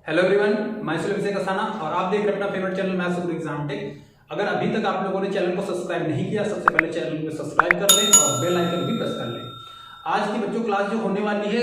Hello everyone, मैं अभिषेक अस्थाना और आप देख रहे हैं अपना फेवरेट चैनल मैथ्स गुरु एग्जाम टेक। अगर अभी तक आप लोगों ने चैनल को सब्सक्राइब नहीं किया, सबसे पहले चैनल को सब्सक्राइब कर लें और बेल आइकन भी प्रेस कर लें। आज की बच्चों क्लास जो होने वाली है,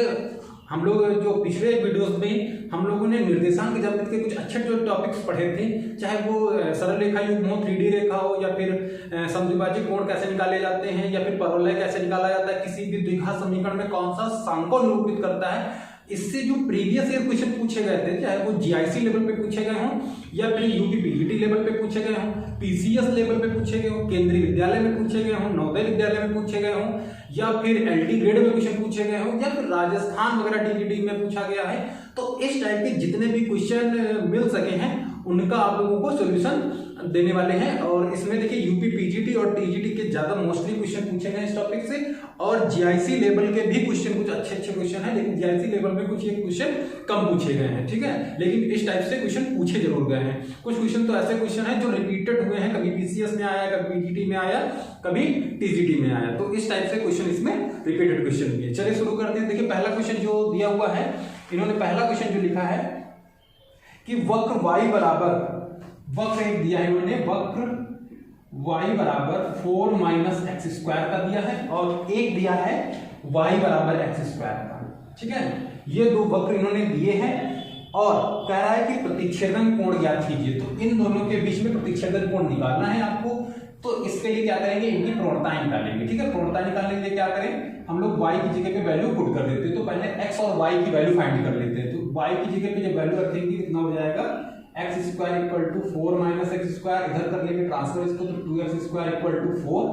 हम लोग जो पिछले वीडियोस में हम लोगों ने निर्देशांक ज्यामिति के कुछ अच्छे जो टॉपिक्स पढ़े थे, चाहे वो सरल रेखा युग्म हो, 3D रेखा हो, या फिर समद्विभाजक कोण कैसे निकाले जाते हैं, या फिर परवलय कैसे निकाला जाता है, किसी भी द्विघात समीकरण में कौन सा सांको निरूपित करता है। इससे जो प्रीवियस ईयर क्वेश्चन पूछे गए थे, चाहे वो जीआईसी लेवल पे पूछे गए हों या फिर यूपी पीजीटी लेवल पे पूछे गए हों, पीसीएस लेवल पे पूछे गए हों, केंद्रीय विद्यालय में पूछे गए हों, नवोदय विद्यालय में पूछे गए हों, या फिर एलटी ग्रेड में क्वेश्चन पूछे गए हों, या फिर राजस्थान वगैरह टीजीटी में पूछा गया है, तो इस टाइप के जितने भी क्वेश्चन मिल सके हैं उनका आप लोगों को सॉल्यूशन देने वाले हैं। और इसमें देखिए यूपी पीजीटी और टीजीटी के ज्यादा मोस्टली क्वेश्चन पूछे गए इस टॉपिक से, और जीआईसी लेवल के भी क्वेश्चन कुछ अच्छे क्वेश्चन हैं, लेकिन जीआईसी लेवल में कुछ ये क्वेश्चन कम पूछे गए हैं, ठीक है। लेकिन इस टाइप से क्वेश्चन पूछे जरूर गए हैं। कुछ क्वेश्चन तो ऐसे क्वेश्चन हैं जो रिपीटेड हुए हैं, कभी पीसीएस में आया, कभी पीजीटी में आया, कभी टीजीटी में आया, तो इस टाइप से क्वेश्चन इसमें रिपीटेड क्वेश्चन भी है। चलिए शुरू करते हैं। देखिए पहला क्वेश्चन जो दिया हुआ है, इन्होंने पहला क्वेश्चन जो लिखा है कि वक्र y बराबर, वक्र एक दिया है इन्होंने, वक्र y बराबर 4 माइनस एक्स स्क्वायर का दिया है, और एक दिया है y बराबर एक्स स्क्वायर का, ठीक है। ये दो वक्र इन्होंने दिए हैं और कह रहा है कि प्रतिच्छेदन कोण ज्ञात कीजिए। तो इन दोनों के बीच में प्रतिच्छेदन कोण निकालना है आपको। तो इसके लिए क्या करेंगे, इनकी प्रवणता निकालेंगे, ठीक है। प्रवणता निकालने के लिए क्या करें, हम लोग y की जगह पे वैल्यू पुट कर देते हैं। तो पहले x और y की वैल्यू फाइंड कर लेते हैं। तो y की जगह पे जब वैल्यू रखेंगे कितना हो जाएगा, x square equal to 4 minus x square, इधर कर लेंगे ट्रांसफर इसको, तो 2x स्क्वायर इक्वल टू 4,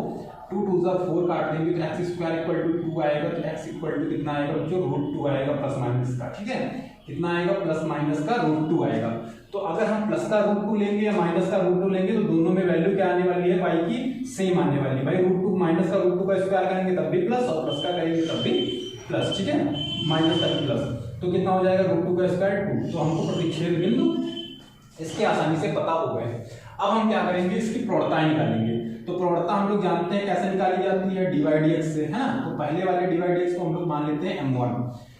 2 2 जा 4 काट देंगे तो एक्स स्क्वायर इक्वल टू 2 आएगा। तो x इक्वल टू कितना आएगा, जो √2 आएगा प्लस माइनस का, ठीक है। कितना आएगा, प्लस माइनस का √2 आएगा। तो अगर हम प्लस का √2 लेंगे या माइनस का √2 लेंगे तो दोनों में वैल्यू क्या आने वाली है, y की सेम आने वाली है। भाई √2 माइनस का √2 का स्क्वायर करेंगे तब भी प्लस, और प्लस का करेंगे तब भी प्लस, ठीक है, माइनस का भी प्लस। तो कितना हो जाएगा, √2 का स्क्वायर 2। तो हमको प्रतिच्छेद बिंदु इसके आसानी से पता हो गए। अब हम क्या करेंगे, इसकी प्रवणताएं निकालेंगे। तो प्रवणता हम लोग जानते हैं कैसे निकाली जाती है, dy/dx से, है ना। तो पहले वाले dy/dx को हम लोग मान लेते हैं m1,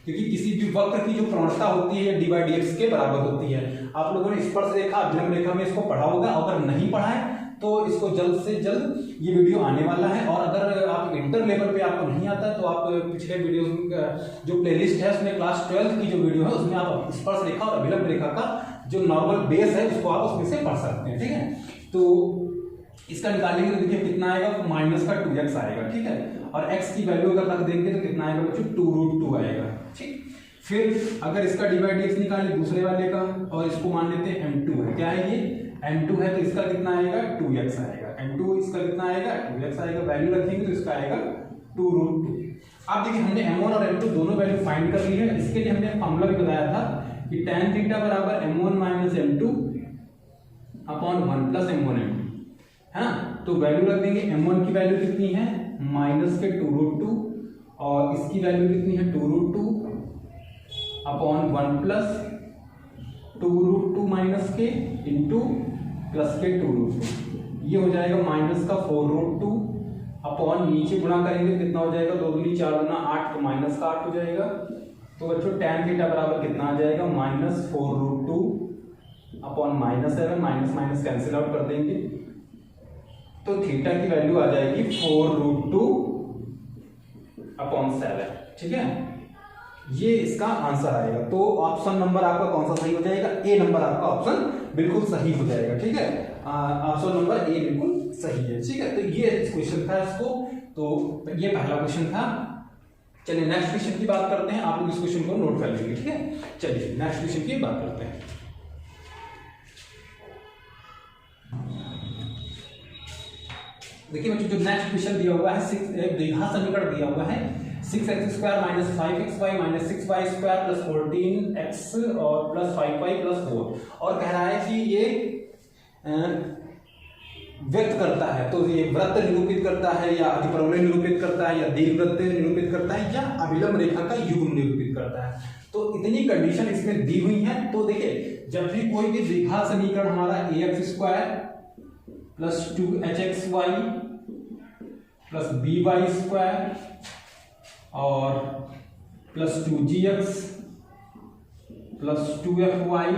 क्योंकि किसी भी वक्र की जो प्रवणता होती है dy/dx के बराबर होती है। आप लोगों ने स्पर्श रेखा, अभिलंब रेखा में इसको पढ़ा होगा, अगर नहीं पढ़ा है तो इसको जल्द से जल्द ये वीडियो आने वाला है। और अगर आप इंटर लेवल पे आपको नहीं आता है तो आप पिछले वीडियो जो प्लेलिस्ट है उसमें क्लास 12 की जो वीडियो है उसमें आप स्पर्श रेखा और अभिलंब रेखा का जो नॉर्मल बेस है उसको आप उसमें से पढ़ सकते हैं, ठीक है। तो इसका निकालेंगे तो देखिए कितना आएगा, माइनस का 2x आएगा, ठीक है। और x की वैल्यू अगर रख देंगे तो कितना आएगा बच्चों, 2√2 आएगा, ठीक। फिर अगर इसका dy/dx निकाले दूसरे वाले का, और इसको मान लेते हैं m2 है, क्या है ये m2 है, तो इसका कितना आएगा, 2x आएगा। m2 इसका कितना आएगा, 2x आएगा। वैल्यू रखेंगे तो इसका आएगा 2√2। अब देखिए हमने m1 और m2 दोनों वैल्यू फाइंड कर ली है। इसके लिए हमने फॉर्मूला भी बताया था कि tan थीटा बराबर m1 minus m2 upon 1 plus m1 m2, है ना। तो वैल्यू रख देंगे, m1 की वैल्यू कितनी है, माइनस के 2√2, और इसकी वैल्यू कितनी है, 2√2 अपॉन 1 प्लस 2√2 माइनस के इंटू प्लस के 2√2, ये हो जाएगा माइनस का 4√2 अपॉन, नीचे गुणा करेंगे कितना हो जाएगा, 2 दूनी 4 गुना 8, तो माइनस का 8 हो जाएगा। तो बच्चों tan थीटा बराबर कितना आ जाएगा, minus 4√2 upon minus 7, minus minus cancel out कर देंगे, तो थीटा की वैल्यू आ जाएगी 4√2 अपॉन 7, ठीक है। ये इसका आंसर आएगा। तो ऑप्शन नंबर आपका कौन सा सही हो जाएगा, ए नंबर आपका ऑप्शन बिल्कुल सही हो जाएगा, ठीक है। ऑप्शन नंबर ए बिल्कुल सही है, ठीक है। तो ये क्वेश्चन था इसको, तो ये पहला क्वेश्चन था। चलिए नेक्स्ट क्वेश्चन की बात करते हैं। आप लोग इस क्वेश्चन को नोट कर लेंगे, ठीक है। चलिए नेक्स्ट क्वेश्चन की बात करते हैं। देखिए बच्चों जो नेक्स्ट क्वेश्चन दिया हुआ है, एक द्विघात समीकरण दिया हुआ है, 6x square minus 5xy minus 6y square plus 14x और प्लस 5y प्लस 4, और कह रहा है कि ये व्यक्त करता है, तो ये वृत्त निरूपित करता है, या अतिपरवलय निरूपित करता है, या दीर्घवृत्त निरूपित करता है, या अभिलंब रेखा का युग्म निरूपित करता है। तो इतनी कंडीशन इसमें दी हुई है। तो देखिए जब भी कोई भी द्विघात समीकरण हमारा ax स्क्वायर प्लस 2hxy प्लस by स्क्वायर और plus 2gx plus 2FY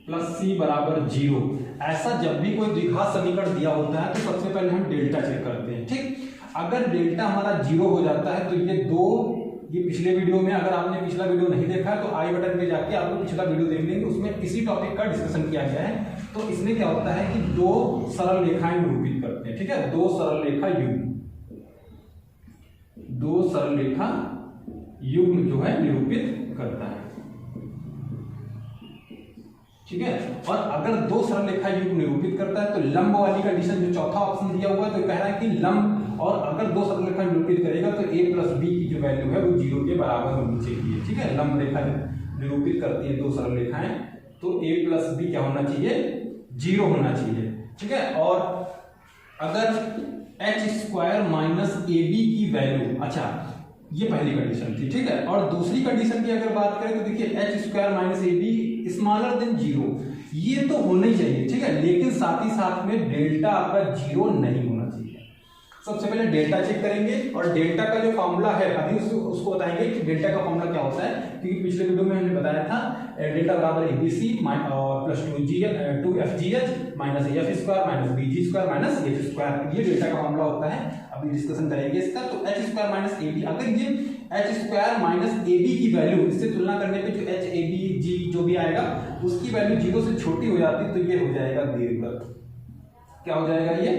plus C बराबर 0। ऐसा जब भी कोई द्विघात समीकरण दिया होता है तो सबसे पहले हम डेल्टा चेक करते हैं। ठीक, अगर डेल्टा हमारा 0 हो जाता है तो ये पिछले वीडियो में, अगर आपने पिछला वीडियो नहीं देखा है तो आई बटन पे जाके आप लोग पिछला वीडियो देख लेंगे, उसमें इसी टॉपिक का डिस्कशन किया गया है। तो इसमें क्या होता है कि दो सरल रेखाएं निरूपित करते हैं। ठीक है, दो सरल रेखा युग्म जो है निरूपित करता है। ठीक है, और अगर दो सरल रेखा युग्म निरूपित करता है तो लंब वाली कंडीशन जो चौथा ऑप्शन दिया हुआ है तो कह रहा है कि लंब, और अगर दो सरल रेखा निरूपित करेगा तो a प्लस बी की जो वैल्यू है वो 0 के बराबर होनी चाहिए। ठीक है, लंब रेखा निरूपित करती है दो सरल रेखाएं, तो a प्लस बी क्या होना चाहिए, 0 होना चाहिए। ठीक है, और अगर h square minus A B की वैल्यू, अच्छा ये पहली कंडीशन थी। ठीक है, और दूसरी कंडीशन की अगर बात करें तो देखिए h square minus A B smaller than 0, ये तो होना ही चाहिए। ठीक है, लेकिन साथ ही साथ में डेल्टा आपका 0 नहीं होना चाहिए। सबसे पहले डेल्टा चेक करेंगे, और डेल्टा का जो फॉर्मूला है अभी उसको बताएंगे कि डेल्टा का फॉर्मूला क्या होता है, क्योंकि पिछले वीडियो में हमने बताया था डेल्टा बराबर ABC plus 2FGH minus AF square minus BG square minus H square, ये डेल्टा का फॉर्मूला होता है। अभी डिस्कशन करेंगे इसका। तो h स्क्वायर माइनस AB, अगर ये h स्क्वायर माइनस AB की वैल्यू, इससे तुलना करने पे जो h AB G जो भी आएगा उसकी वैल्यू 0 से छोटी हो जाती तो ये हो जाएगा दीर्घवृत्त। क्या हो जाएगा, ये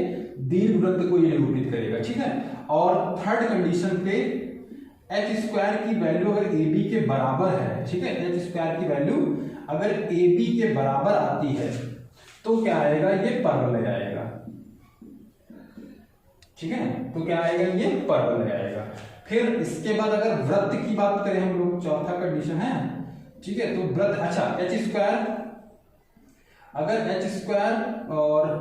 दीर्घवृत्त को ये निरूपित करेगा। ठीक है, और थर्ड कंडीशन पे h स्क्वायर की वैल्यू अगर AB के बराबर है, ठीक है, h स्क्वायर की वैल्यू अगर AB के बराबर आती है तो क्या आएगा, ये परवलय आएगा। ठीक है, तो क्या आएगा, ये परवलय आएगा। फिर इसके बाद अगर वृत्त की बात करें हम लोग, चौथा कंडीशन है। ठीक है, तो वृत्त, अच्छा h स्क्वायर, अगर h स्क्वायर और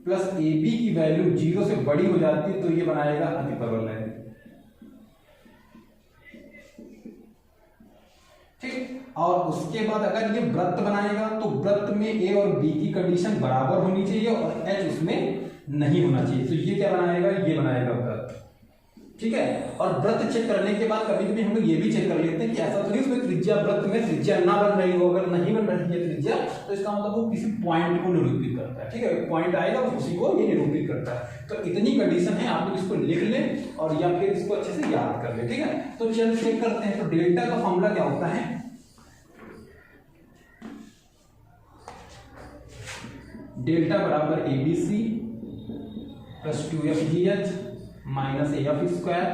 प्लस AB की वैल्यू 0 से बड़ी हो जाती है तो ये बनाएगा अतिपरवलय। ठीक, और उसके बाद अगर ये वृत्त बनाएगा तो वृत्त में A और B की कंडीशन बराबर होनी चाहिए और H उसमें नहीं होना चाहिए, तो ये क्या बनाएगा, ये बनाएगा वृत्त। ठीक है, और वृत्त चेक करने के बाद कभी कभी हम लोग ये भी चेक कर लेते हैं कि ऐसा तो नहीं उसमें त्रिज्या, वृत्त में त्रिज्या ना बन रही हो, अगर नहीं बन रही है त्रिज्या तो इसका मतलब वो किसी पॉइंट को निरूपित करता है। ठीक है, पॉइंट आएगा उसी को ये निरूपित करता है। तो इतनी कंडीशन है, आप लोग इसको लिख लें और या फिर इसको अच्छे से याद कर ले। ठीक है, तो चलिए चेक करते हैं। तो डेल्टा का फॉर्मूला क्या होता है, डेल्टा बराबर ABC plus 2FGH minus AF square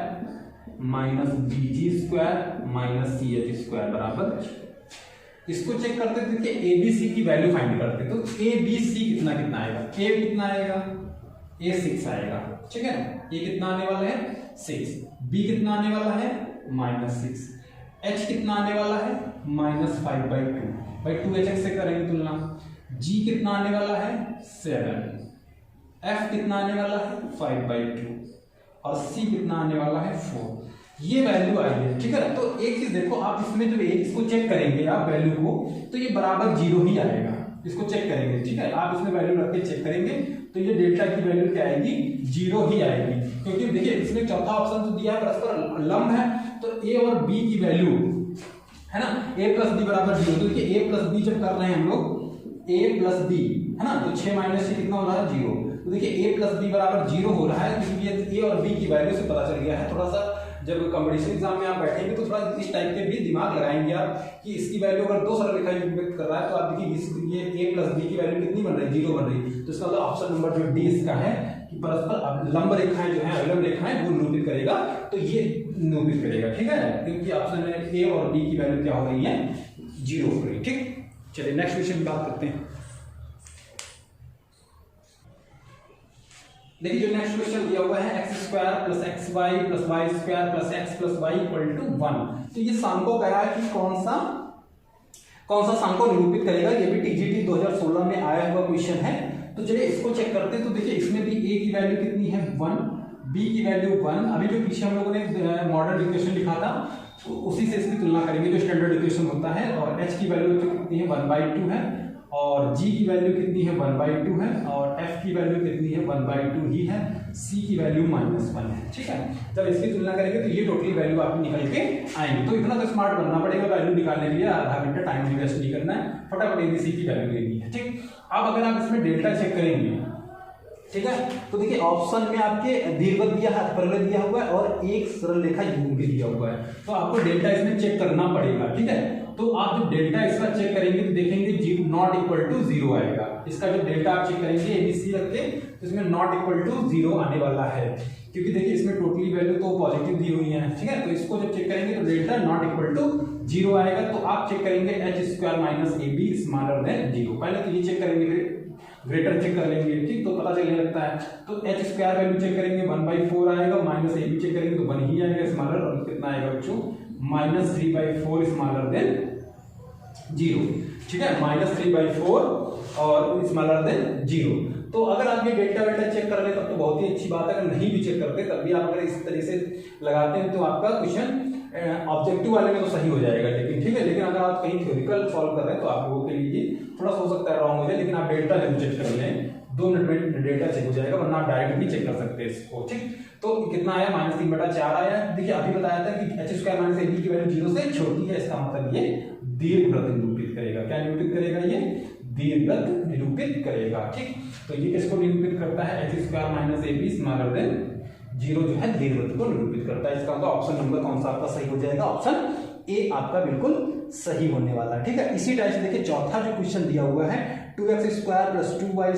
minus BG square minus CH square बराबर, इसको चेक करते थे कि ABC की वैल्यू फाइंड करते। तो ABC कितना आएगा, A कितना आएगा, A 6 आएगा। ठीक है, A कितना आने वाला है 6, B कितना आने वाला है -6, H कितना आने वाला है -5/2, भाई 2HX से करेंगे तुलना। G कितना आने वाला है 7, F कितना आने वाला है 5/2 और C कितना आने वाला है 4। ये वैल्यू आई है। ठीक है, तो एक चीज देखो, आप इसमें जो इसको चेक करेंगे आप वैल्यू को, तो ये बराबर 0 ही आएगा। इसको चेक करेंगे, ठीक है, आप इसमें वैल्यू रख के चेक करेंगे तो ये डेल्टा की वैल्यू क्या आएगी, 0 ही आएगी। क्योंकि देखिए इसमें चौथा ऑप्शन तो दिया है परस्पर लंब है, तो A और B की वैल्यू है ना, A प्लस बी बराबर 0। तो देखिए A प्लस बी जब कर रहे हैं हम लोग, A प्लस बी है ना, तो 6 माइनस 6 कितना हो रहा है 0। तो देखिए A प्लस बी बराबर 0 हो रहा है क्योंकि ये A और B की वैल्यू से पता चल गया है। थोड़ा सा जब कॉम्पिटिशन एग्जाम में आप बैठेंगे तो थोड़ा इस टाइप के भी दिमाग लगाएंगे आप कि इसकी वैल्यू अगर दो सरल रेखा व्यक्त कर रहा है तो आप देखिए ये A प्लस बी की वैल्यू कितनी बन रही है, 0 बन रही है। तो इसका मतलब ऑप्शन नंबर जो डी इसका है कि परस्पर लंब रेखाएं जो है अवलंब रेखाएं वो निरूपित करेगा, तो ये निरूपित करेगा। ठीक है, क्योंकि ऑप्शन में A और B की वैल्यू क्या हो रही है, 0 हो रही है। ठीक, चलिए नेक्स्ट क्वेश्चन की बात करते हैं। देखिए जो नेक्स्ट क्वेश्चन दिया हुआ है x square plus x y plus y square plus x plus y equal to 1। तो ये सांको कह रहा है कि कौन सा सांको निरूपित करेगा। ये भी टीजीटी 2016 में आया हुआ क्वेश्चन है। तो चलिए इसको चेक करते हैं। तो देखिए इसमें भी a की वैल्यू कितनी है 1, b की वैल्यू 1। अभी जो पीछे हम लोगों ने मॉडर्न इक्वेशन लिखा था तो उसी से इसकी तुलना करेंगे जो स्टैंडर्ड इक्वेशन होता है। और h की वैल्यू कितनी है 1/2 है और g की वैल्यू कितनी है 1/2 है, और f की वैल्यू कितनी है 1/2 ही है, c की वैल्यू -1 है। ठीक है, जब इसकी तुलना करेंगे तो ये टोटली वैल्यू आपकी निकल के आएंगे। तो इतना तो स्मार्ट बनना पड़ेगा वैल्यू निकालने के लिए, आधा घंटा टाइम भी वेस्ट नहीं करना है, फटाफट एबीसी की वैल्यू लेनी है। ठीक, अब अगर आप इसमें डेल्टा चेक करेंगे, ठीक है, तो देखिए ऑप्शन में आपके दीर्घवृत्त दिया है, परवलय दिया हुआ है और एक सरल रेखा युग्म भी दिया हुआ है, तो आपको डेल्टा इसमें चेक करना पड़ेगा। ठीक है, तो आप जब डेल्टा इसका चेक करेंगे तो देखेंगे नॉट इक्वल टू 0 आएगा। इसका जब डेल्टा आप चेक करेंगे एबीसी रख के तो इसमें नॉट इक्वल टू 0 आने वाला है, क्योंकि देखिए इसमें टोटली वैल्यू तो पॉजिटिव दी हुई है। ठीक है, तो इसको जब चेक करेंगे तो डेल्टा नॉट इक्वल टू 0 आएगा। तो आप चेक करेंगे h² - ab स्मॉलर देन 0। पहले तो ये चेक करेंगे, फिर ग्रेटर चेक कर लेंगे। ठीक, तो पता चलने लगता है। तो h² वैल्यू चेक करेंगे 1/4 आएगा, माइनस ab चेक करेंगे तो 1 ही आएगा स्मॉलर, और कितना आएगा बच्चों -3/4 स्मॉलर देन 0। ठीक है, -3/4 और स्मॉलर देन 0। तो अगर आप ये डेल्टा वेल्टा चेक कर ले तब तो बहुत ही अच्छी बात है, अगर नहीं भी चेक करते तब भी आप अगर इस तरह से लगाते हैं तो आपका क्वेश्चन ऑब्जेक्टिव वाले में तो सही हो जाएगा। लेकिन ठीक है, लेकिन अगर आप कहीं थ्योरिकल सॉल्व कर रहे हैं तो आप लोगों के लिए थोड़ा सा हो सकता है रॉन्ग हो जाए, लेकिन आप डेल्टा जरूर चेक कर लें, 2 मिनट में डेल्टा चेक हो जाएगा, वरना आप डायरेक्ट भी चेक कर सकते हैं इसको। ठीक, तो कितना आया -3/4 आया। देखिए अभी बताया था कि h² - ab की वैल्यू 0 से छोटी है, इसका मतलब ये दीर्घवृत्त निरूपित करेगा। क्या निरूपित करेगा? ये दीर्घवृत्त निरूपित करेगा। ठीक, तो ये किसको निरूपित करता है? h² - ab स्मॉलर देन 0 जो है दीर्घवृत्त को निरूपित करता है। इसका तो ऑप्शन नंबर कौन सा आपका सही हो जाएगा? ऑप्शन ए आपका बिल्कुल सही होने वाला है। ठीक है, इसी टाइप से देखिए चौथा जो क्वेश्चन दिया हुआ है 2x² + 2y²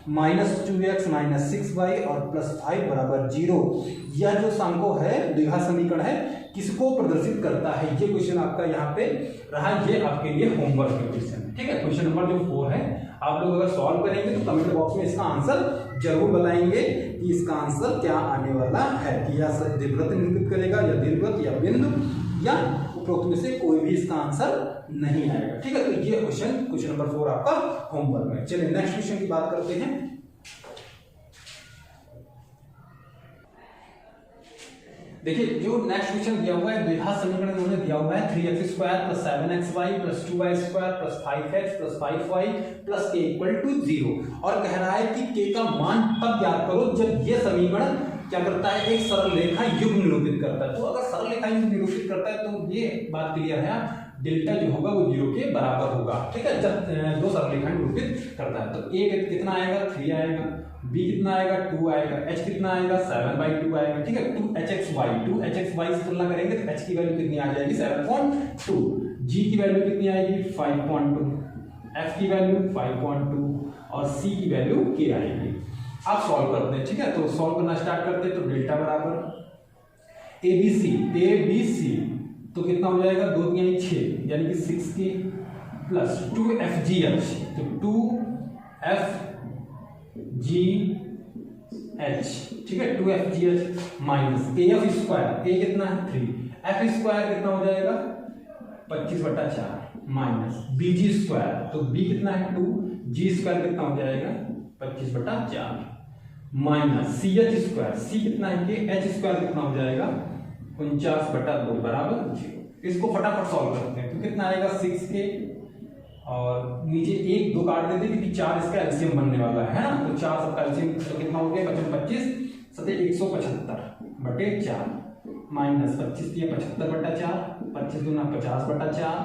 -2x - 6y और +5 = 0, यह जो सांको है द्विघात समीकरण है किसको प्रदर्शित करता है? ये क्वेश्चन आपका यहाँ पे रहा, ये आपके लिए होमवर्क का क्वेश्चन। ठीक है, क्वेश्चन नंबर जो 4 है, आप लोग अगर सॉल्व करेंगे तो कमेंट बॉक्स में इसका आंसर जरूर बताएंगे कि इसका आंसर क्या आने वाला है, कि यह दीर्घवृत्त निरूपित करेगा या दीर्घवृत्त या बिंदु या उपरोक्त में से कोई भी इसका आंसर नहीं आएगा। ठीक है, तो ये क्वेश्चन नंबर 4 आपका होमवर्क में। चलिए नेक्स्ट क्वेश्चन की बात करते हैं। देखिए जो नेक्स्ट क्वेश्चन दिया हुआ है द्विघात समीकरण उन्होंने दिया हुआ है 3x² + 7xy + 2y² + 5x + 5y + k = 0, और कह रहा है कि k का मान तब ज्ञात करो जब ये समीकरण क्या करता है? एक सरल रेखा युग्म निरूपित करता है। तो अगर सरल रेखा युग्म निरूपित करता है तो ये बात क्लियर है, डेल्टा जो होगा वो 0 के बराबर होगा। ठीक है, जब 2 सरल रेखा निरूपित करता है तो a कितना आएगा? 3 आएगा, b कितना आएगा? 2 आएगा, h कितना आएगा? 7/2 आएगा। ठीक है, 2hxy से तुलना करेंगे तो h की वैल्यू कितनी आ जाएगी? 7.2, g की वैल्यू कितनी आएगी? 5.2, f की वैल्यू 5.2 और c की वैल्यू k आएगी। आप सॉल्व करते हैं। ठीक है, तो सॉल्व करना स्टार्ट करते हैं। तो डेल्टा बराबर ABC तो कितना हो जाएगा? 2 × 6 यानी कि 6k + 2fgh, तो 2fgh, ठीक है, 2fgh माइनस af², a कितना है? 3, f² कितना हो जाएगा? 25/4 माइनस bg², तो b कितना है? 2, g² कितना हो जाएगा? 25/4 माइनस ch², c कितना है? कि h² कितना हो जाएगा? 49/2 बराबर 0। इसको फटाफट सॉल्व करते हैं। तो कितना आएगा? 6k और नीचे 1 2 काट देते क्योंकि 4 इसका एलसीएम बनने वाला है ना, तो 4 सबका एलसीएम तो कितना हो गया? 25 7 175/4 माइनस 25 दिया 75/4, 25 दूना 50/4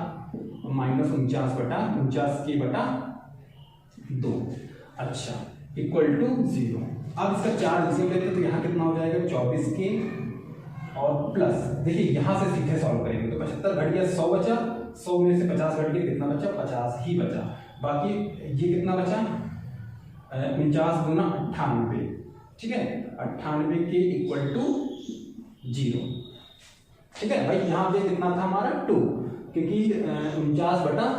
माइनस 49/2। अच्छा, इक्वल टू 0। अब इसका 4 एलसीएम लेते तो यहाँ कितना हो जाएगा? 24k और प्लस देखिए यहाँ से सीधे सॉल्व करेंगे तो 75 घट गया 100 बचा, 100 में से 50 घट गया, कितना बचा? 50 ही बचा। बाकी ये कितना बचा? 49 दूना 98, ठीक है, 98k इक्वल टू 0। ठीक है भाई, यहाँ पे कितना था हमारा? 2, क्योंकि 49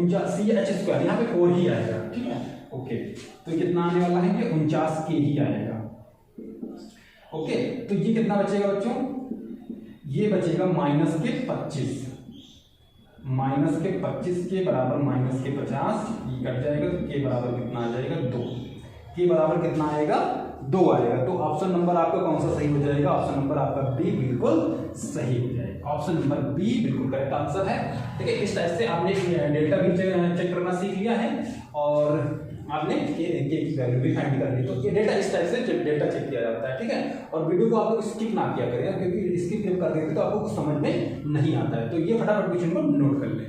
ch² यहाँ पे 4 ही आएगा। ठीक है, ओके, तो कितना आने वाला है? कि 49k ही आएगा। ओके, तो ये कितना बचेगा बच्चों? ये बचेगा -25, -25 के बराबर -50, ये कट जाएगा तो k बराबर कितना आ जाएगा? 2। k बराबर कितना आएगा? 2 आएगा। तो ऑप्शन नंबर आपका कौन सा सही हो जाएगा? ऑप्शन नंबर आपका बी बिल्कुल सही हो जाएगा। ऑप्शन नंबर बी बिल्कुल करेक्ट आंसर है। ठीक है, इस टाइप से आपने डेल्टा भी चेक करना सीख लिया है और आपने के की वैल्यू भी फाइंड कर ली। तो ये डेटा इस टाइप से डेटा चेक किया जाता है। ठीक है, और वीडियो को आप लोग स्किप ना किया करें क्योंकि स्किप जब कर देते तो आपको कुछ समझ में नहीं आता है। तो ये फटाफट क्वेश्चन को नोट कर लें।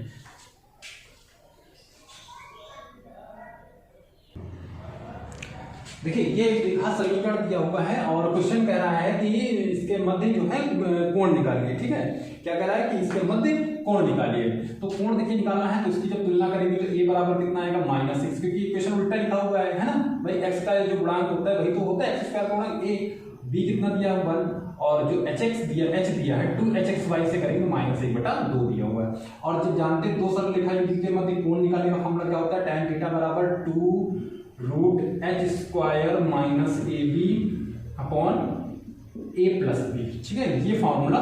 देखिए ये एक खास समीकरण दिया हुआ है और क्वेश्चन कह रहा है कि इसके मध्य जो है कोण निकालिए। ठीक है, क्या कह रहा है कि इसके मध्य कोण निकालिए। तो कोण देखिए निकालना है तो इसकी जब तुलना करेंगे तो a बराबर कितना आएगा -6, क्योंकि इक्वेशन उल्टा लिखा हुआ है ना भाई। x का जो गुणांक होता है वही तो होता है x स्क्वायर का गुणांक a। b कितना दिया है 1 और जो h दिया है 2hxy से करेंगे -1/2 दिया हुआ है। और जब जानते हैं दो सरल रेखा युग्म के मध्य कोण निकालने का फॉर्मूला क्या होता है, tan थीटा बराबर 2√h² - ab upon a + b। ठीक है, ये फॉर्मूला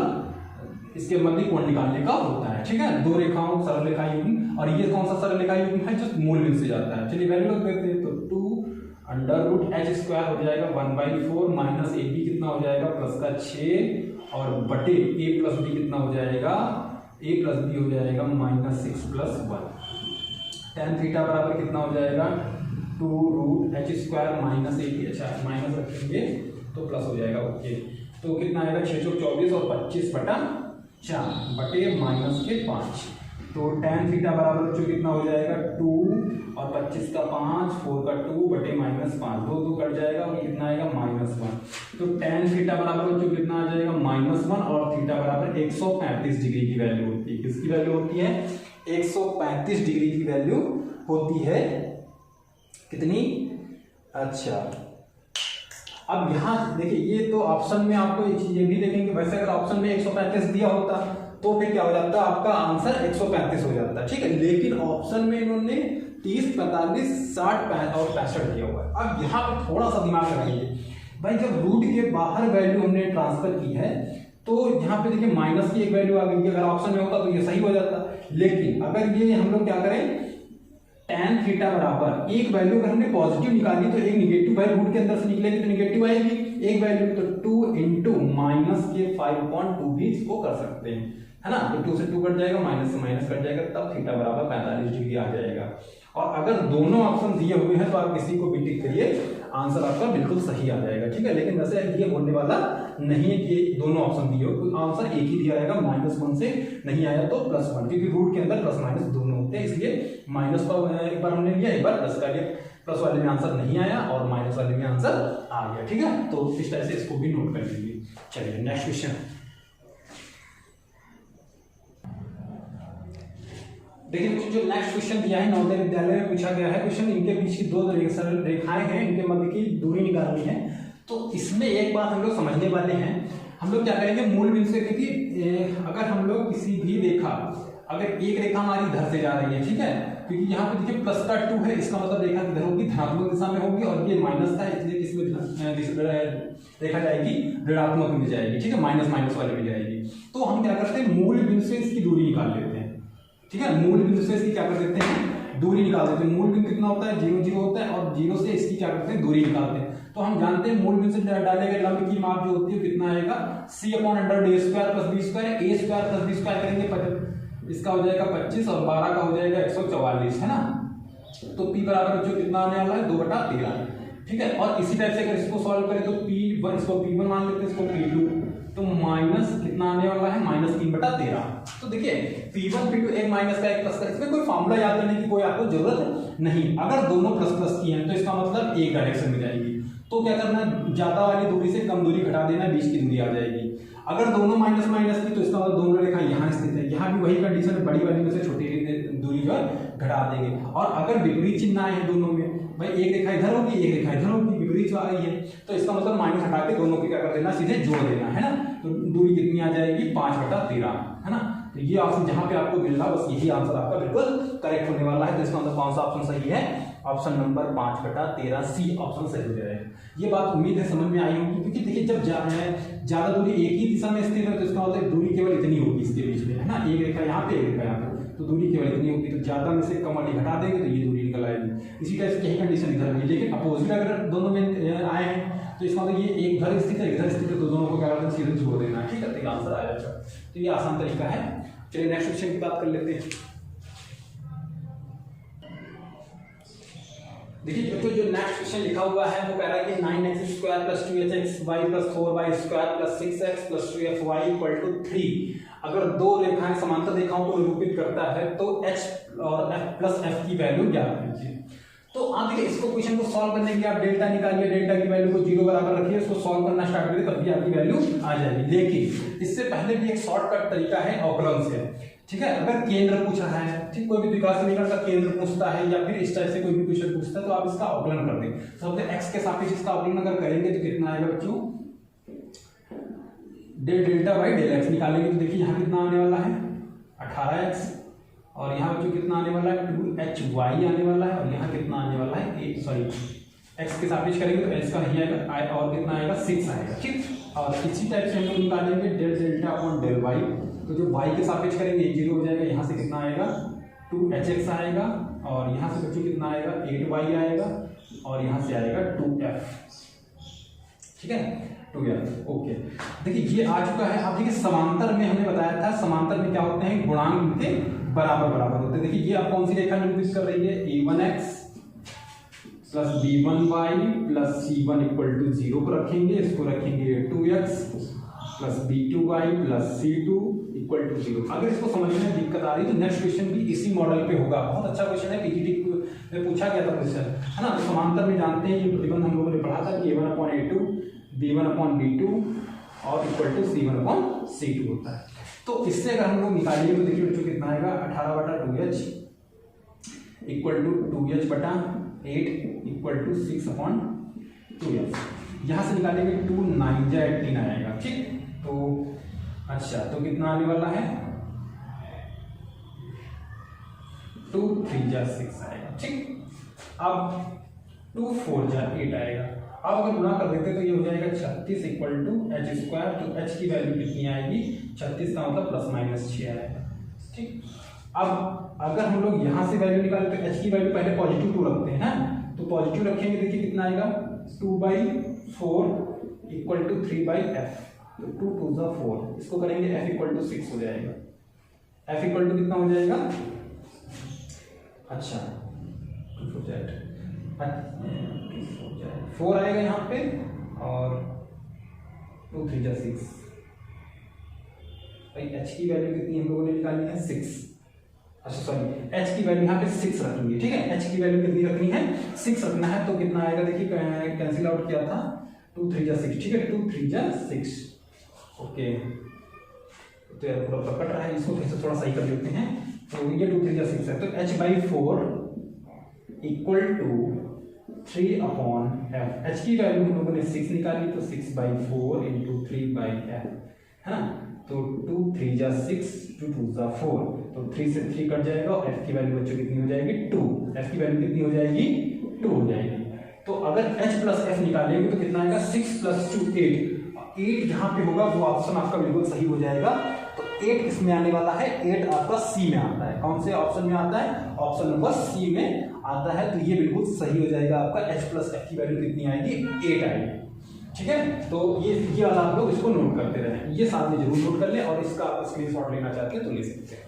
इसके मध्य कोण निकालने का होता है। ठीक है, दो रेखाओं सरल रेखा युग्म और ये कौन सा सरल रेखा युग्म है जो मूल बिंदु से जाता है। चलिए वैल्यू रख देते हैं। तो 2√h² हो जाएगा 1/4 माइनस ab कितना हो जाएगा प्लस का 6 और बटे a + b कितना हो जाएगा a + b हो जाएगा -6 + 1। tan थीटा बराबर कितना हो जाएगा 2√h² माइनस ab। अच्छा माइनस रखेंगे तो प्लस हो जाएगा। ओके, तो कितना आएगा 6 × 24 और 25/4 बटे -5। तो tan थीटा बराबर जो कितना हो जाएगा 2 और 25 का 5 4 का 2 बटे -5 2 कट जाएगा और कितना आएगा -1। तो tan थीटा बराबर जो कितना आ जाएगा -1 और थीटा बराबर 135 डिग्री की वैल्यू होती है। किसकी वैल्यू होती है 135 डिग्री की वैल्यू होती है। कितनी, अच्छा अब यहाँ देखिए ये तो ऑप्शन में आपको एक चीज ये भी देखेंगे। वैसे अगर ऑप्शन में 135 दिया होता तो फिर क्या हो जाता, आपका आंसर 135 हो जाता। ठीक है, लेकिन ऑप्शन में इन्होंने 30 45 60 और 65 दिया हुआ है। अब यहाँ पे थोड़ा सा दिमाग लगाइए भाई, जब रूट के बाहर वैल्यू हमने ट्रांसफर की है तो यहाँ पे देखिए माइनस की एक वैल्यू आ गई। अगर ऑप्शन में होता तो ये सही हो जाता, लेकिन अगर ये हम लोग क्या करें tan थीटा बराबर एक वैल्यू अगर हमने पॉजिटिव निकाली तो एक निगेटिव वैल्यू रूट के अंदर से निकलेगी तो निगेटिव आएगी एक वैल्यू। तो 2 × -5.2 भी इसको कर सकते हैं, है ना। तो 2 से 2 कट जाएगा, माइनस से माइनस कट जाएगा, तब थीटा बराबर 45 डिग्री आ जाएगा। और अगर दोनों ऑप्शन दिए हुए हैं तो आप किसी को भी टिक करिए, आंसर आपका बिल्कुल सही आ जाएगा। ठीक है, लेकिन वैसे ये होने वाला नहीं है कि दोनों ऑप्शन दिए हो, आंसर एक ही दिया जाएगा। -1 से नहीं आया तो +1, क्योंकि रूट के अंदर प्लस माइनस दोनों होते हैं, इसलिए माइनस का एक बार हमने लिया, एक बार प्लस का लिया। प्लस वाले में आंसर नहीं आया और माइनस वाले में आंसर आ गया। ठीक है, तो इस तरह से इसको भी नोट कर लीजिए। चलिए नेक्स्ट क्वेश्चन देखिए। जो नेक्स्ट क्वेश्चन दिया है नवोदय विद्यालय में पूछा गया है क्वेश्चन, इनके बीच की दो सरल रेखाएं हैं, इनके मध्य की दूरी निकालनी है। तो इसमें एक बात हम लोग समझने वाले हैं, हम लोग क्या करेंगे मूल बिंदु से, क्योंकि अगर हम लोग किसी भी रेखा, अगर एक रेखा हमारी इधर से जा रही है, ठीक है, क्योंकि यहाँ पे देखिए प्लस का 2 है, इसका मतलब रेखा किधर होगी, धनात्मक दिशा में होगी, और ये माइनस था इसलिए इसमें रेखा जाएगी ऋणात्मक में जाएगी। ठीक है, माइनस माइनस वाले में जाएगी। तो हम क्या करते हैं मूल बिंदु से इसकी दूरी निकाल लेते हैं। ठीक है, मूल बिंदु से इसकी क्या कर देते हैं दूरी निकाल देते हैं। मूल बिंदु कितना होता है 0 0 होता है, और 0 से इसकी क्या करते हैं दूरी निकालते हैं। तो हम जानते हैं मूल बिंदु से डाले गए लंब की माप जो होती है कितना आएगा c/√a² + b² a² + b² करेंगे, इसका हो जाएगा 25 और 12 का हो जाएगा 144, है ना। तो p बराबर जो कितना आने वाला है 2/13। ठीक है, और इसी टाइप से अगर इसको सॉल्व करें तो p1 इसको p1 मान लेते हैं, इसको p2, तो माइनस कितना आने वाला है -3/13। तो देखिए p1 p2 एक माइनस का एक प्लस का, इसमें कोई फॉर्मूला याद करने की कोई आपको जरूरत नहीं। अगर दोनों प्लस प्लस की हैं तो इसका मतलब एक डायरेक्शन में जाएगी। तो क्या करना है, ज्यादा वाली दूरी से कम दूरी घटा देना, बीच की दूरी आ जाएगी। अगर दोनों माइनस माइनस की तो इसका मतलब दोनों रेखा यहाँ स्थित है, यहाँ भी वही कंडीशन है, बड़ी वाली में से छोटी दूरी जो है घटा देंगे। और अगर विपरीत चिन्ह आए हैं दोनों में, भाई एक रेखा इधर होगी एक रेखा इधर होगी, विपरीत आ गई है, तो इसका मतलब माइनस हटा के दोनों की क्या कर देना, सीधे जोड़ देना, है ना। तो दूरी कितनी आ जाएगी 5/13, है ना। तो ये ऑप्शन जहां पे आपको मिल रहा बस यही आंसर आपका बिल्कुल करेक्ट होने वाला है। तो इसका मतलब कौन सा ऑप्शन सही है, ऑप्शन नंबर 5/13 सी ऑप्शन सही हो जाएगा। ये बात उम्मीद है समझ में आई होगी, क्योंकि देखिए जब ज्यादा दूरी एक ही दिशा में स्थित है तो इसका मतलब दूरी केवल इतनी होगी इसके बीच में, है ना। एक रेखा यहाँ पे एक रेखा यहाँ पे, तो दूरी केवल इतनी होगी। तो ज्यादा में से कम वाली घटा देंगे तो ये दूरी निकल आएगी। इसी टाइप से यही कंडीशन इधर भी, लेकिन अपोजिट अगर दोनों में आए हैं तो इसका मतलब ये एक उधर स्थित है इधर स्थित है, तो दोनों को क्या करते हैं सीधे जोड़ देना, ठीक है, तो ये आंसर आ जाएगा। तो ये आसान तरीका है। चलिए नेक्स्ट क्वेश्चन की बात कर लेते हैं। देखिए बच्चों जो नेक्स्ट क्वेश्चन लिखा हुआ है वो कह रहा है कि 9x² + 2hxy + 4y² + 6x + 2fy = 3 अगर दो रेखाएं समांतर रेखाओं को निरूपित करता है तो h और f की वैल्यू ज्ञात कीजिए। तो आप देखिए इसको क्वेश्चन को सॉल्व करने के लिए आप डेल्टा निकालिए, डेल्टा की वैल्यू को 0 बराबर रखिए, इसको सॉल्व करना स्टार्ट करिए, तब भी आपकी वैल्यू आ जाएगी। लेकिन इससे पहले भी एक शॉर्टकट तरीका है अवकलन से, ठीक है। अगर केंद्र पूछ रहा है, ठीक, कोई भी द्विघात समीकरण का केंद्र पूछता है या फिर इस टाइप से कोई भी क्वेश्चन पूछता है तो आप इसका अवकलन कर दें। सबसे x के सापेक्ष इसका अवकलन अगर करेंगे तो कितना आएगा बच्चों, del delta by del x निकालेंगे तो देखिए यहाँ कितना आने वाला है 18x, और यहाँ बच्चों कितना आने वाला है 2hy आने वाला है, और यहाँ कितना आने वाला है x के सापेक्ष करेंगे तो x का नहीं आएगा और कितना आएगा 6 आएगा, ठीक। और इसी टाइप से हम लोग निकालेंगे del delta upon del y, तो जो y के सापेक्ष करेंगे 0 हो जाएगा, यहाँ से कितना आएगा 2hx आएगा, और यहाँ से बच्चों कितना आएगा 8y आएगा, और यहाँ से आएगा 2f, ठीक है 2f। ओके देखिए ये आ चुका है। अब देखिए समांतर में हमने बताया था, समांतर में क्या होते हैं गुणांक उनके बराबर बराबर होते हैं। देखिए ये आप कौन सी रेखा निरूपित कर रही है, a1x + b1y + c1 = 0 को रखेंगे, इसको रखेंगे 2x + b2y + c2 = 0। अगर इसको समझने में दिक्कत आ रही है तो नेक्स्ट क्वेश्चन भी इसी मॉडल पे होगा। बहुत अच्छा क्वेश्चन है, पीजीटी में पूछा गया था क्वेश्चन, है ना। तो समांतर में जानते हैं ये प्रतिबंध हम लोगों ने पढ़ा था कि a1/a2 b1/b2 और = c1/c2 होता है। तो इससे अगर हम लोग निकालेंगे तो देखिए बच्चों कितना आएगा 18/2h = 2h/8 = 6/2f। यहाँ से निकालेंगे 2 9 जा 18 आएगा, ठीक। तो अच्छा तो कितना आने वाला है 2 3 जा 6 आएगा, ठीक। अब 2 4 जा 8 आएगा। अब अगर गुणा कर देते तो ये हो जाएगा 36 = h², तो h की वैल्यू कितनी आएगी 36 का मतलब ±6 आएगा, ठीक। अब अगर हम लोग यहाँ से वैल्यू निकालें तो h की वैल्यू पहले पॉजिटिव 2 रखते हैं ना, तो पॉजिटिव रखेंगे देखिए कितना आएगा 2/4 = 3/f, तो 2 2 जा 4, इसको करेंगे f = 6 हो जाएगा, f = कितना हो जाएगा, अच्छा 4 आएगा यहाँ पे, और 2 3 जा 6, भाई h की वैल्यू कितनी हम लोगों ने निकाली है 6, अच्छा सॉरी h की वैल्यू यहाँ पे 6 रखेंगे, ठीक है। h की वैल्यू कितनी रखनी है 6 रखना है, तो कितना आएगा देखिए कैंसिल आउट किया था 2 3 जा 6, ठीक है 2 3 जा 6, ओके। तो यार पूरा कट रहा है, इसको फिर से थोड़ा सही कर लेते हैं। तो ये 2 3 जा 6 है, तो h/4 = 3/f। h की वैल्यू हम लोगों ने 6 निकाली, तो 6/4 × 3/f, है ना। तो 2 3 जा 6, 2 2 जा 4, तो 3 से 3 कट जाएगा, और f की वैल्यू बच्चों कितनी हो जाएगी 2, f की वैल्यू कितनी हो जाएगी 2 हो जाएगी। तो अगर h + f निकालेंगे तो कितना आएगा 6 + 2 8, 8 जहाँ पे होगा वो ऑप्शन आपका बिल्कुल सही हो जाएगा। तो 8 किसमें आने वाला है, 8 आपका सी में आता है। कौन से ऑप्शन में आता है, ऑप्शन नंबर सी में आता है, तो ये बिल्कुल सही हो जाएगा आपका। h + f की वैल्यू कितनी आएगी 8 आएगी, ठीक है। तो ये वाला आप लोग इसको नोट करते रहें, ये साथ में जरूर नोट कर ले, और इसका आप स्क्रीनशॉट लेना चाहते हैं तो ले सकते हैं।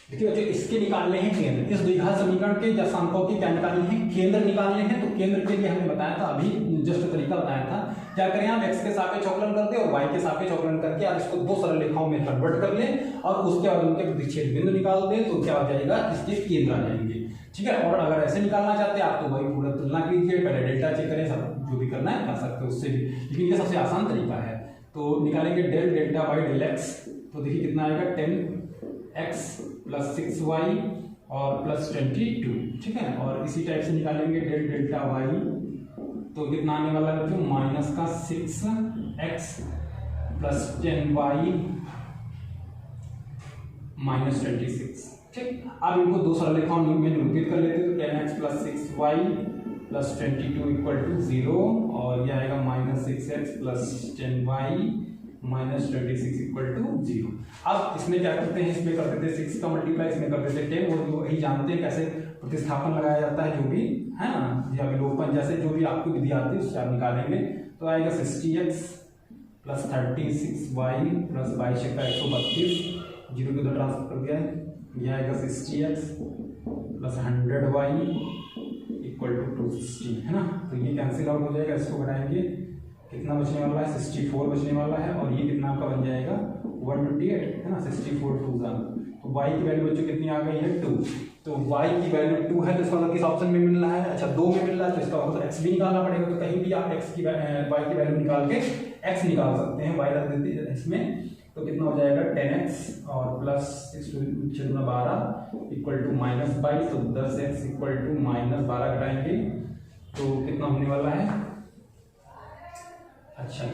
देखिए बच्चों इसके निकालने हैं केंद्र, इस द्विघात समीकरण के दशांकों की क्या निकालनी है, केंद्र निकालने हैं। तो केंद्र के लिए हमने बताया था, अभी जस्ट तरीका बताया था, क्या करें आप x के सापेक्ष अवकलन करते हैं और y के सापेक्ष अवकलन करके आप इसको दो सरल रेखाओं में कन्वर्ट कर लें, और उसके बाद उनके प्रतिच्छेद बिंदु निकाल दें, तो क्या हो जाएगा इसके केंद्र आ जाएंगे, ठीक है। और अगर ऐसे निकालना चाहते हैं आप तो वही पूरा तुलना कीजिए, पहले डेल्टा चेक करें, सब जो भी करना है कर सकते हो उससे भी, लेकिन ये सबसे आसान तरीका है। तो निकालेंगे del delta by del x, तो देखिए कितना आएगा 10x + 6y और +22, ठीक है। और इसी टाइप से निकालेंगे डेल डेल्टा y, तो कितना आने वाला है -6x + 10y -26, ठीक। अब इनको दो सरल रेखाओं में निरूपित कर लेते हैं, तो 10x + 6y + 22 = 0, और यह आएगा -6x + 10y -26 इक्वल टू 0। अब इसमें क्या करते हैं, इसमें कर देते 6 का मल्टीप्लाई, इसमें कर देते 10, और जो वही जानते हैं कैसे प्रतिस्थापन लगाया जाता है, जो भी है ना, या विलोपन, जैसे जो भी आपको विधि आती है उससे आप निकालेंगे। तो आएगा 60x प्लस 36y प्लस 22 का 132, 0 को उधर ट्रांसफर कर दिया है, यह आएगा 60x plus 100y equal to 260, है ना। तो ये कैंसिल आउट हो जाएगा, इसको बनाएंगे, कितना बचने वाला है 64 बचने वाला है, और ये कितना आपका बन जाएगा 128, है ना। 64 2 जा, तो y की वैल्यू बच्चों कितनी आ गई है 2। तो y की वैल्यू 2 है, तो इसका मतलब किस ऑप्शन में मिल रहा है, अच्छा 2 में मिल रहा है, तो इसका मतलब x भी निकालना पड़ेगा। तो कहीं भी आप x की y की वैल्यू निकाल के x निकाल सकते हैं, y रख देते हैं इसमें, तो कितना हो जाएगा 10x और प्लस 6 × 12 इक्वल टू -22, तो 10x इक्वल टू -12 घटाएंगे तो कितना होने वाला है, अच्छा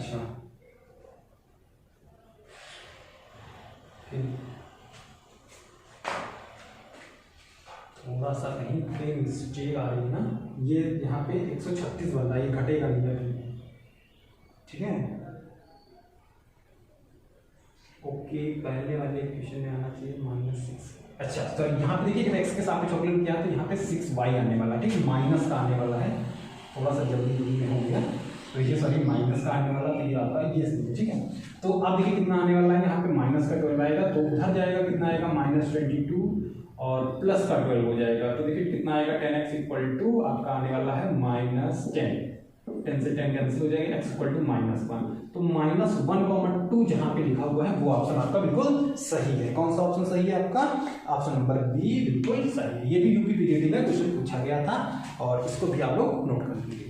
थोड़ा सा कहीं पे मिस्टेक आ रही है ना, ये यहाँ पे 136 बन रहा है, ये घटेगा नहीं अभी, ठीक है। ओके, पहले वाले इक्वेशन में आना चाहिए -6, अच्छा तो यहाँ पे देखिए जब x के साथ में चॉकलेट किया तो यहाँ पे 6y आने वाला है, ठीक है, माइनस का आने वाला है, थोड़ा सा जल्दी में हो गया, तो ये सॉरी माइनस का आने वाला, तो ये आपका ये सही है, ठीक है। तो अब देखिए कितना आने वाला है, यहाँ पे माइनस का 12 आएगा, तो उधर जाएगा कितना आएगा -22 और प्लस का 12 हो जाएगा, तो देखिए कितना आएगा 10x इक्वल टू आपका आने वाला है -10, 10 से 10 कैंसिल हो जाएगा, x इक्वल टू -1, तो -1,2 जहाँ पे लिखा हुआ है वो ऑप्शन आपका बिल्कुल सही है। कौन सा ऑप्शन सही है आपका, ऑप्शन नंबर बी बिल्कुल सही है। ये भी यूपी पीडीटी में क्वेश्चन पूछा गया था, और इसको भी आप लोग नोट कर लीजिए।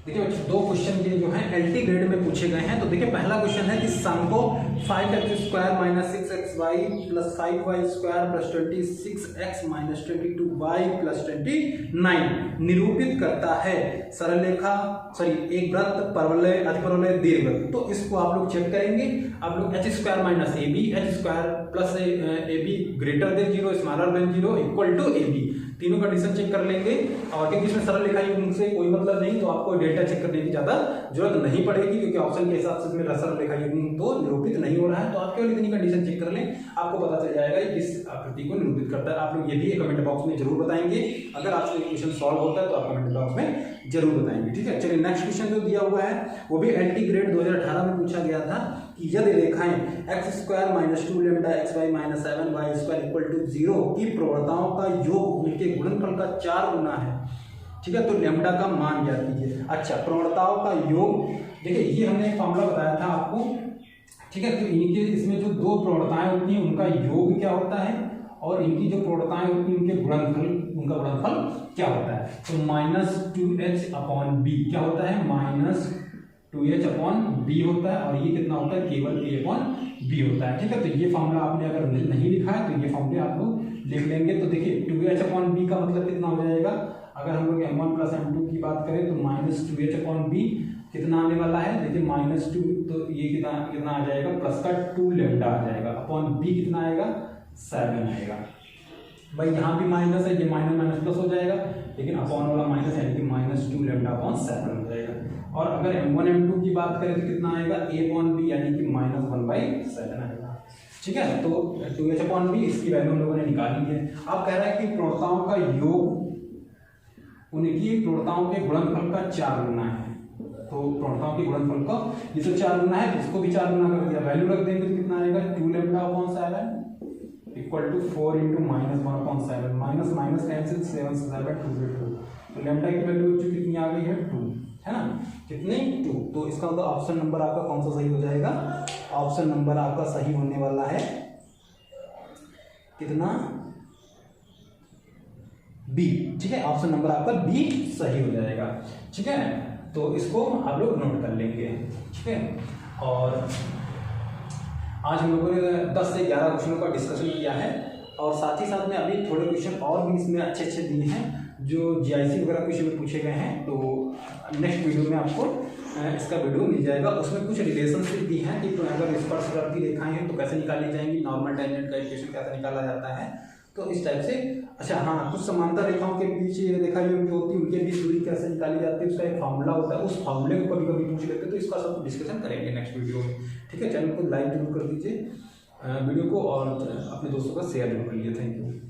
देखिए बच्चों, दो क्वेश्चन ये जो हैं एलटी ग्रेड में पूछे गए हैं। तो देखिए पहला क्वेश्चन है कि सम को 5x² - 6xy plus 5y² plus 26x - 22y plus 29 निरूपित करता है। सरल रेखा एक वृत्त, परवलय, अतिपरवलय, दीर्घवृत्त। तो इसको आप लोग चेक करेंगे, आप लोग h² - ab, h² plus ab greater than 0, smaller than 0 equal to ab, तीनों कंडीशन चेक कर लेंगे। और क्योंकि इसमें सरल रेखा युग्म से कोई मतलब नहीं, तो आपको डेल्टा चेक करने की ज्यादा जरूरत नहीं पड़ेगी, क्योंकि ऑप्शन के हिसाब से इसमें सरल रेखा युग्म तो निरूपित नहीं हो रहा है। तो आप केवल इतनी कंडीशन चेक कर लें, आपको पता चल जाएगा किस आकृति को निरूपित करता है। आप लोग ये भी कमेंट बॉक्स में जरूर बताएंगे, अगर आपसे क्वेश्चन सॉल्व होता है तो आप कमेंट बॉक्स में जरूर बताएंगे, ठीक है। चलिए नेक्स्ट क्वेश्चन जो दिया हुआ है वो भी एलटी ग्रेड 2018 में पूछा गया था कि यदि रेखाएं x² - 2 λ xy - 7y² equal to 0 की प्रवणताओं का योग उनके गुणनफल का 4 गुना है, ठीक है, तो लैम्डा का मान ज्ञात कीजिए। अच्छा, प्रवणताओं का योग, देखिए ये हमने एक फॉर्मूला बताया था आपको, ठीक है। तो इनके इसमें जो दो प्रवणताएं होती हैं उनका योग क्या होता है, और इनकी जो प्रवणताएं होती हैं उनके गुणनफल, उनका गुणनफल क्या होता है। तो -2h/b क्या होता है, -2h/b होता है, और ये कितना होता है, केवल a/b होता है, ठीक है। तो ये फॉर्मूला आपने अगर नहीं लिखा है तो ये फॉर्मूले आप लोग लिख लेंगे। तो देखिए 2h/b का मतलब कितना हो जाएगा, अगर हम लोग m1 + m2 की बात करें तो -2h/b कितना आने वाला है, देखिए -2, तो ये कितना आ जाएगा, प्लस का 2 लैम्डा आ जाएगा, अपॉन b कितना आएगा 7 आएगा। भाई यहाँ भी माइनस है, ये माइनस प्लस हो जाएगा, लेकिन अपॉन वाला माइनस यानी कि -2 λ/7 हो जाएगा। और अगर m1 m2 की बात करें तो कितना आएगा, a/b यानी कि -1/7 आएगा, ठीक है। तो 2h/b इसकी वैल्यू हम लोगों ने निकाली है। अब कह रहा है कि प्रवणताओं का योग उनकी प्रवणताओं के गुणनफल का 4 गुना है। तो प्रवणताओं के गुणनफल का ये तो 4 गुना है, इसको भी 4 गुना कर दिया, वैल्यू रख देंगे तो कितना आएगा, 2 λ/7 equal to 4 × -1/7, minus minus cancel, 7 से 7 2, तो लैम्डा की वैल्यू कितनी आ गई है 2, है ना, कितनी 2। तो इसका मतलब ऑप्शन नंबर आपका कौन सा सही हो जाएगा, ऑप्शन नंबर आपका सही होने वाला है कितना, बी, ठीक है, ऑप्शन नंबर आपका बी सही हो जाएगा, ठीक है। तो इसको आप लोग नोट कर लेंगे, ठीक है। और आज हम लोगों ने 10 से 11 क्वेश्चनों का डिस्कशन किया है, और साथ ही साथ में अभी थोड़े क्वेश्चन और भी इसमें अच्छे अच्छे दिए हैं जो जीआईसी वगैरह क्वेश्चन में पूछे गए हैं। तो नेक्स्ट वीडियो में आपको इसका वीडियो मिल जाएगा, उसमें कुछ रिलेशनशिप दी हैं कि तो अगर स्पर्शवर्ती रेखाएं हैं तो कैसे निकाली जाएंगी, नॉर्मल टेंजेंट का इक्वेशन कैसे निकाला जाता है, तो इस टाइप से। अच्छा हाँ, कुछ समांतर रेखाओं के बीच रेखा जो होती है उनके बीच दूरी कैसे निकाली जाती है, उसका एक फार्मूला होता है, उस फार्मूले को कभी कभी पूछ लेते हैं, तो इसका सब डिस्कशन करेंगे नेक्स्ट वीडियो में। ठीक है, चैनल को लाइक जरूर कर दीजिए वीडियो को, और अपने दोस्तों का शेयर जरूर करिए। Thank you.